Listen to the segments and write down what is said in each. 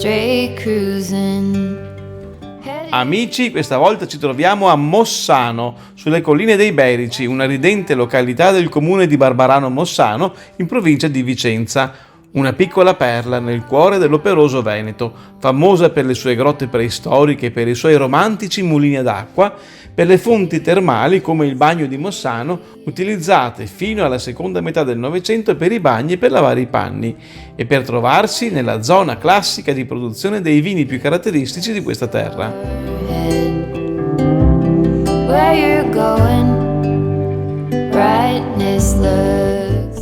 straight cruising. Amici, questa volta ci troviamo a Mossano, sulle colline dei Berici, una ridente località del comune di Barbarano Mossano, in provincia di Vicenza. Una piccola perla nel cuore dell'operoso Veneto, famosa per le sue grotte preistoriche e per i suoi romantici mulini ad acqua, per le fonti termali come il bagno di Mossano, utilizzate fino alla seconda metà del Novecento per i bagni e per lavare i panni, e per trovarsi nella zona classica di produzione dei vini più caratteristici di questa terra.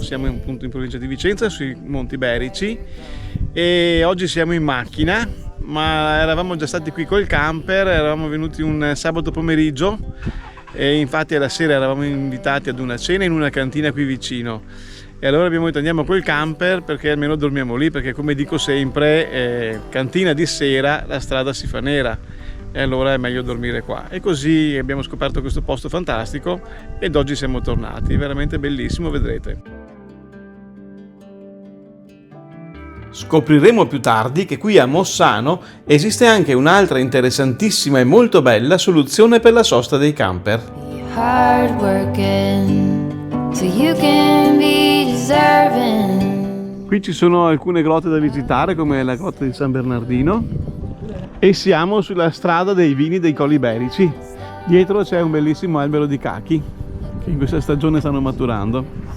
Siamo appunto in provincia di Vicenza, sui Monti Berici, e oggi siamo in macchina, ma eravamo già stati qui col camper, eravamo venuti un sabato pomeriggio e infatti alla sera eravamo invitati ad una cena in una cantina qui vicino, e allora abbiamo detto andiamo col camper perché almeno dormiamo lì, perché come dico sempre, cantina di sera la strada si fa nera e allora è meglio dormire qua, e così abbiamo scoperto questo posto fantastico ed oggi siamo tornati, veramente bellissimo, vedrete. Scopriremo più tardi che qui a Mossano esiste anche un'altra interessantissima e molto bella soluzione per la sosta dei camper. Qui ci sono alcune grotte da visitare, come la grotta di San Bernardino, e siamo sulla strada dei vini dei Colli Berici. Dietro c'è un bellissimo albero di cachi che in questa stagione stanno maturando.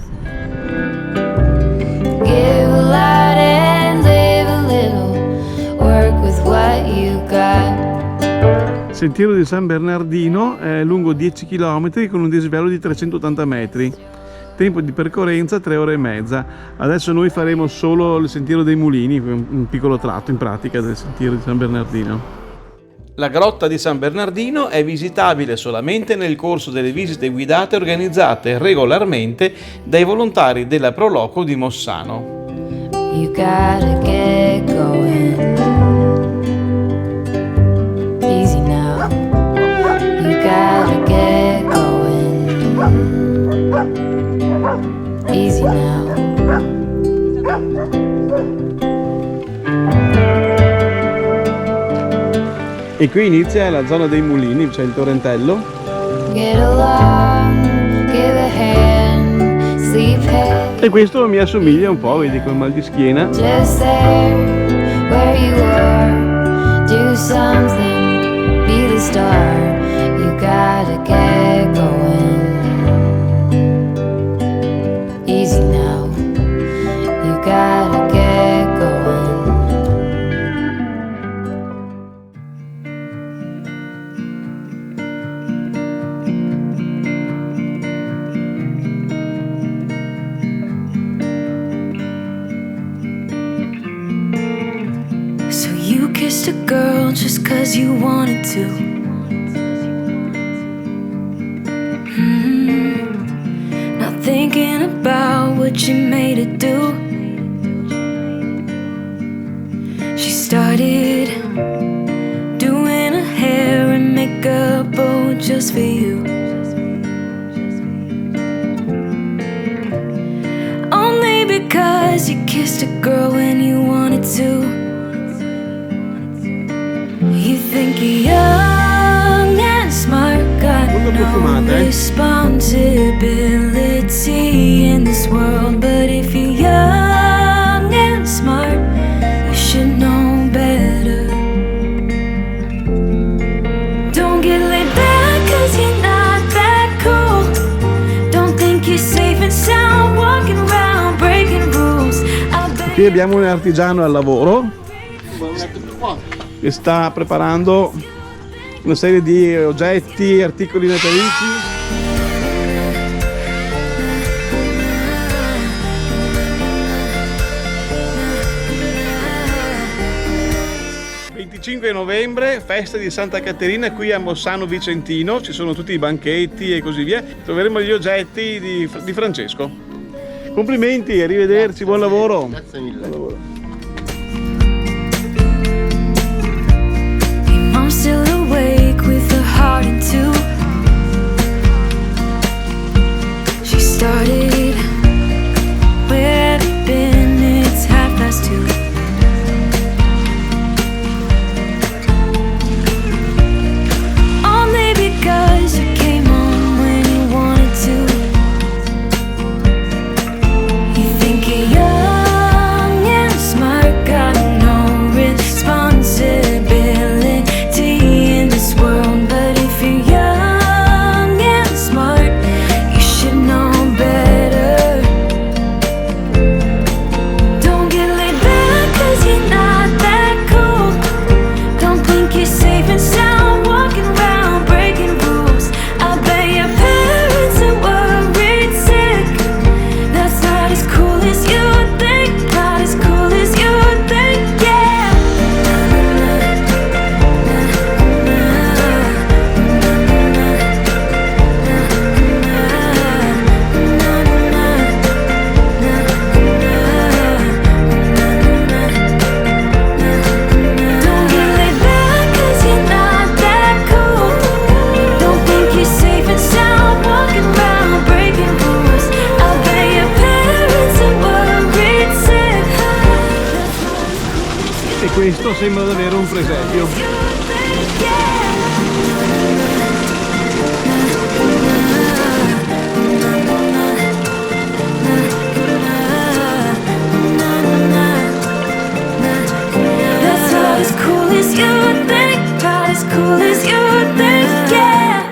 Sentiero di San Bernardino è lungo 10 km con un dislivello di 380 metri. Tempo di percorrenza 3 ore e mezza. Adesso noi faremo solo il sentiero dei mulini, un piccolo tratto in pratica del sentiero di San Bernardino. La grotta di San Bernardino è visitabile solamente nel corso delle visite guidate organizzate regolarmente dai volontari della Pro Loco di Mossano. You gotta get going. Easy now. You gotta get going. Easy now. E qui inizia la zona dei mulini, c'è il torrentello. Get along, give a hand, sleep head. E questo mi assomiglia un po', vedi, col mal di schiena. Just there, where you are, do something, be the star, you gotta get going. Easy now, you gotta get going. Kissed a girl just 'cause you wanted to. Not thinking about what you made her do. She started doing her hair and makeup, oh, just for you. Only because you kissed a girl when you wanted to. You think you're young and smart, got no responsibility in this world. But if you're young and smart, you should know better. Don't get laid back 'cause you're not that cool. Don't think you're safe and sound walking around breaking rules. Qui abbiamo un artigiano al lavoro che sta preparando una serie di oggetti, articoli natalizi. Il 25 novembre, festa di Santa Caterina qui a Mossano Vicentino, ci sono tutti i banchetti e così via. Troveremo gli oggetti di Francesco. Complimenti, arrivederci, buon lavoro. Grazie mille. Buon lavoro. Still awake with her heart in two. She started, where have you been? It's 2:30. questo sembra davvero un presepio. That's not as cool as you think, not as cool as you think, yeah.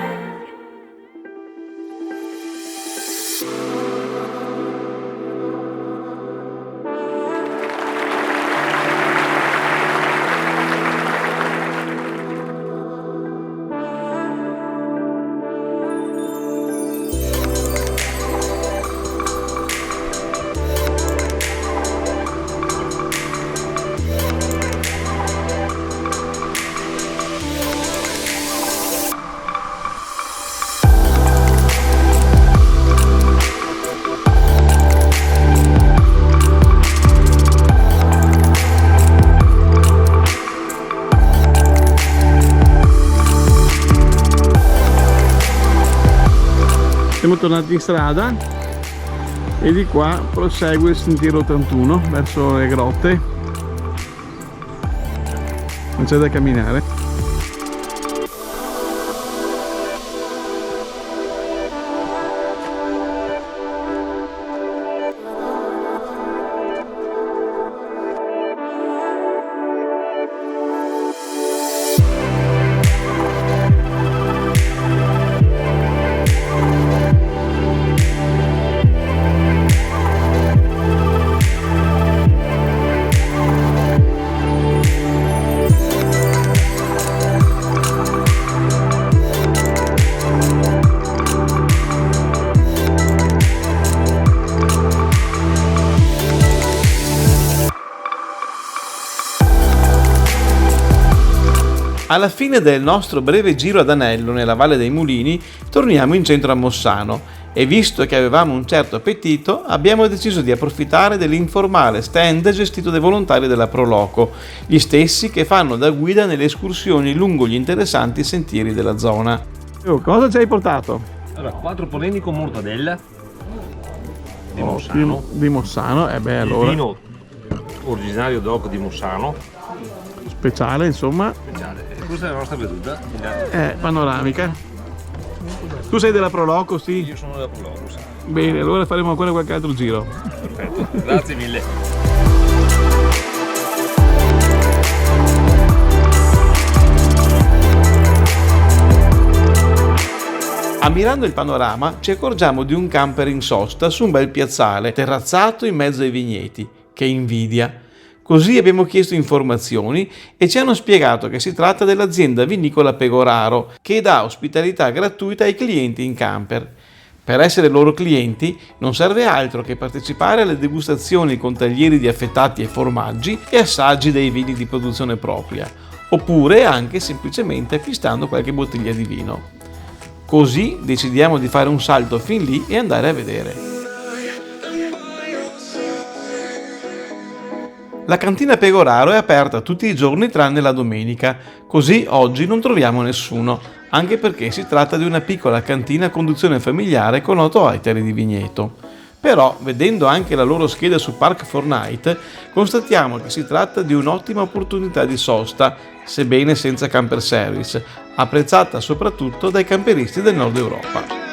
Siamo tornati in strada e di qua prosegue il sentiero 81 verso le grotte, non c'è da camminare. Alla fine del nostro breve giro ad anello nella Valle dei Mulini, torniamo in centro a Mossano e visto che avevamo un certo appetito, abbiamo deciso di approfittare dell'informale stand gestito dai volontari della Proloco, gli stessi che fanno da guida nelle escursioni lungo gli interessanti sentieri della zona. Cosa ci hai portato? Allora, 4 polenti con mortadella di Ottimo, Mossano, di Mossano, il allora vino originario DOC di Mossano, speciale insomma, speciale. E questa è la nostra bevuta. panoramica. Tu sei della Proloco, sì? Io sono della Proloco, sì. Bene, allora faremo ancora qualche altro giro. Perfetto, grazie mille. Ammirando il panorama ci accorgiamo di un camper in sosta su un bel piazzale terrazzato in mezzo ai vigneti. Che invidia! Così abbiamo chiesto informazioni e ci hanno spiegato che si tratta dell'azienda vinicola Pegoraro che dà ospitalità gratuita ai clienti in camper. Per essere loro clienti non serve altro che partecipare alle degustazioni con taglieri di affettati e formaggi e assaggi dei vini di produzione propria, oppure anche semplicemente acquistando qualche bottiglia di vino. Così decidiamo di fare un salto fin lì e andare a vedere. La cantina Pegoraro è aperta tutti i giorni tranne la domenica, così oggi non troviamo nessuno, anche perché si tratta di una piccola cantina a conduzione familiare con 8 ettari di vigneto. Però, vedendo anche la loro scheda su Park4Night, constatiamo che si tratta di un'ottima opportunità di sosta, sebbene senza camper service, apprezzata soprattutto dai camperisti del nord Europa.